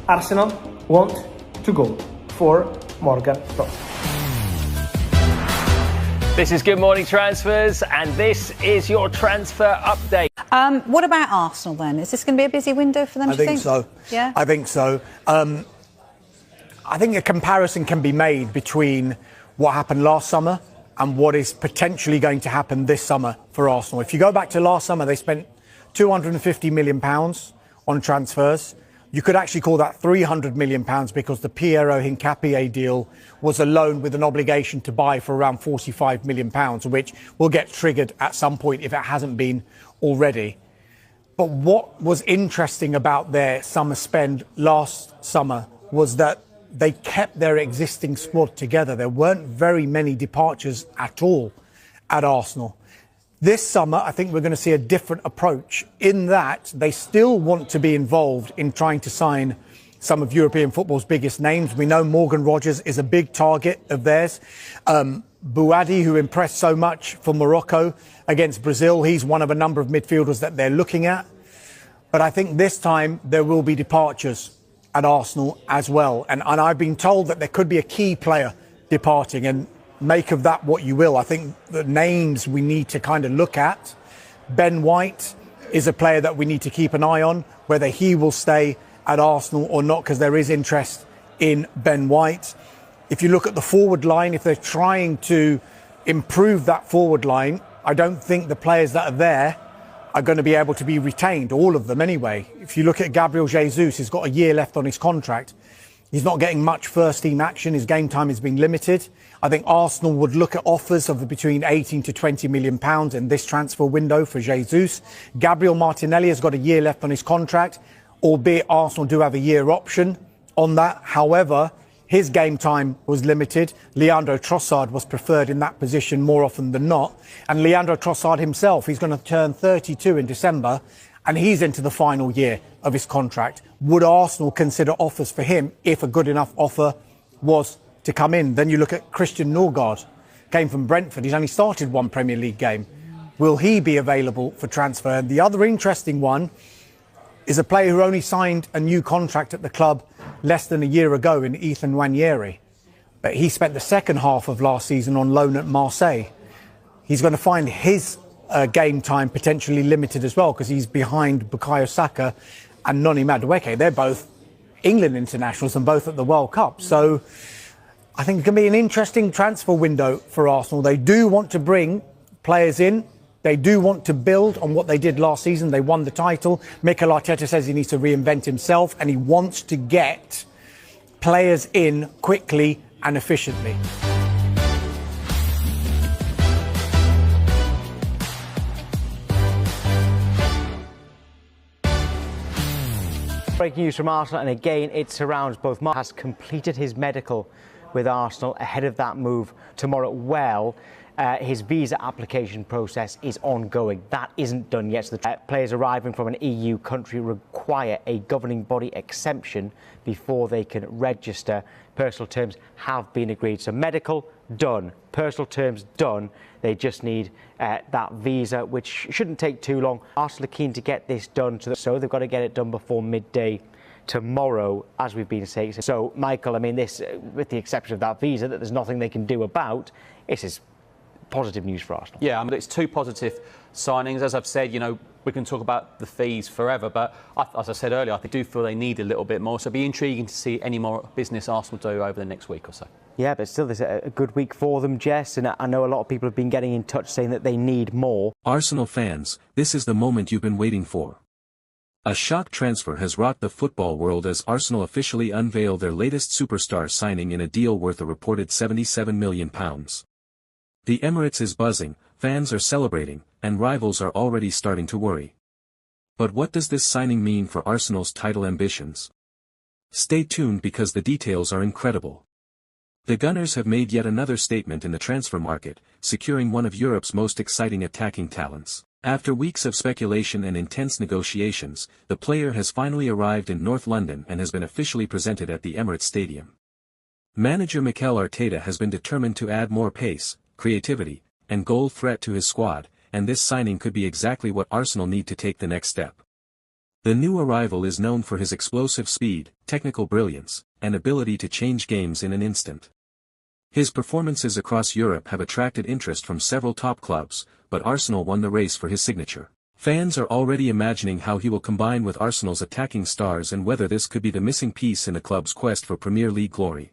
Arsenal want to go for Morgan Rogers. This is Good Morning Transfers, and this is your transfer update. What about Arsenal then? Is this going to be a busy window for them, I think so. Yeah? I think so. I think a comparison can be made between what happened last summer and what is potentially going to happen this summer for Arsenal. If you go back to last summer, they spent £250 million on transfers. You could actually call that £300 million because the Piero Hincapié deal was a loan with an obligation to buy for around £45 million, which will get triggered at some point if it hasn't been already. But what was interesting about their summer spend last summer was that they kept their existing squad together. There weren't very many departures at all at Arsenal. This summer, I think we're going to see a different approach in that they still want to be involved in trying to sign some of European football's biggest names. We know Morgan Rogers is a big target of theirs. Bouadi, who impressed so much for Morocco against Brazil, he's one of a number of midfielders that they're looking at. But I think this time there will be departures at Arsenal as well. And I've been told that there could be a key player departing, and make of that what you will. I think the names we need to kind of look at. Ben White is a player that we need to keep an eye on, whether he will stay at Arsenal or not, because there is interest in Ben White. If you look at the forward line, if they're trying to improve that forward line, I don't think the players that are there are going to be able to be retained, all of them anyway. If you look at Gabriel Jesus, he's got a year left on his contract. He's not getting much first-team action. His game time has been limited. I think Arsenal would look at offers of between 18 to 20 million pounds in this transfer window for Jesus. Gabriel Martinelli has got a year left on his contract, albeit Arsenal do have a year option on that. However, his game time was limited. Leandro Trossard was preferred in that position more often than not. And Leandro Trossard himself, he's going to turn 32 in December, and he's into the final year of his contract. Would Arsenal consider offers for him if a good enough offer was to come in? Then you look at Christian Norgard, came from Brentford. He's only started one Premier League game. Will he be available for transfer? And the other interesting one is a player who only signed a new contract at the club less than a year ago in Ethan Nwaneri. But he spent the second half of last season on loan at Marseille. He's going to find his game time potentially limited as well, because he's behind Bukayo Saka and Noni Madueke. They're both England internationals and both at the World Cup. So I think it can be an interesting transfer window for Arsenal. They do want to bring players in. They do want to build on what they did last season. They won the title. Mikel Arteta says he needs to reinvent himself, and he wants to get players in quickly and efficiently. Breaking news from Arsenal, and again it surrounds both. Mark has completed his medical with Arsenal ahead of that move tomorrow. Well, his visa application process is ongoing. That isn't done yet. So the players arriving from an EU country require a governing body exemption before they can register. Personal terms have been agreed. So medical, done. Personal terms, done. They just need that visa, which shouldn't take too long. Arsenal are keen to get this done, so they've got to get it done before midday tomorrow, as we've been saying. So, Michael, I mean, this, with the exception of that visa, that there's nothing they can do about, this is positive news for Arsenal. Yeah, I mean, it's two positive signings. As I've said, you know, we can talk about the fees forever, but as I said earlier, I do feel they need a little bit more. So it'll be intriguing to see any more business Arsenal do over the next week or so. Yeah, but still, there's a good week for them, Jess, and I know a lot of people have been getting in touch saying that they need more. Arsenal fans, this is the moment you've been waiting for. A shock transfer has rocked the football world as Arsenal officially unveil their latest superstar signing in a deal worth a reported £77 million. The Emirates is buzzing, fans are celebrating, and rivals are already starting to worry. But what does this signing mean for Arsenal's title ambitions? Stay tuned because the details are incredible. The Gunners have made yet another statement in the transfer market, securing one of Europe's most exciting attacking talents. After weeks of speculation and intense negotiations, the player has finally arrived in North London and has been officially presented at the Emirates Stadium. Manager Mikel Arteta has been determined to add more pace, creativity, and goal threat to his squad, and this signing could be exactly what Arsenal need to take the next step. The new arrival is known for his explosive speed, technical brilliance, and ability to change games in an instant. His performances across Europe have attracted interest from several top clubs, but Arsenal won the race for his signature. Fans are already imagining how he will combine with Arsenal's attacking stars and whether this could be the missing piece in the club's quest for Premier League glory.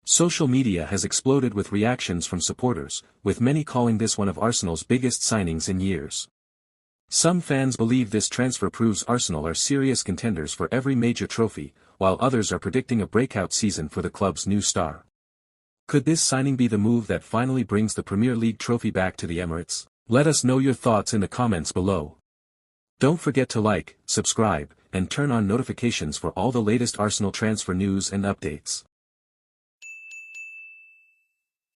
Social media has exploded with reactions from supporters, with many calling this one of Arsenal's biggest signings in years. Some fans believe this transfer proves Arsenal are serious contenders for every major trophy, while others are predicting a breakout season for the club's new star. Could this signing be the move that finally brings the Premier League trophy back to the Emirates? Let us know your thoughts in the comments below. Don't forget to like, subscribe, and turn on notifications for all the latest Arsenal transfer news and updates.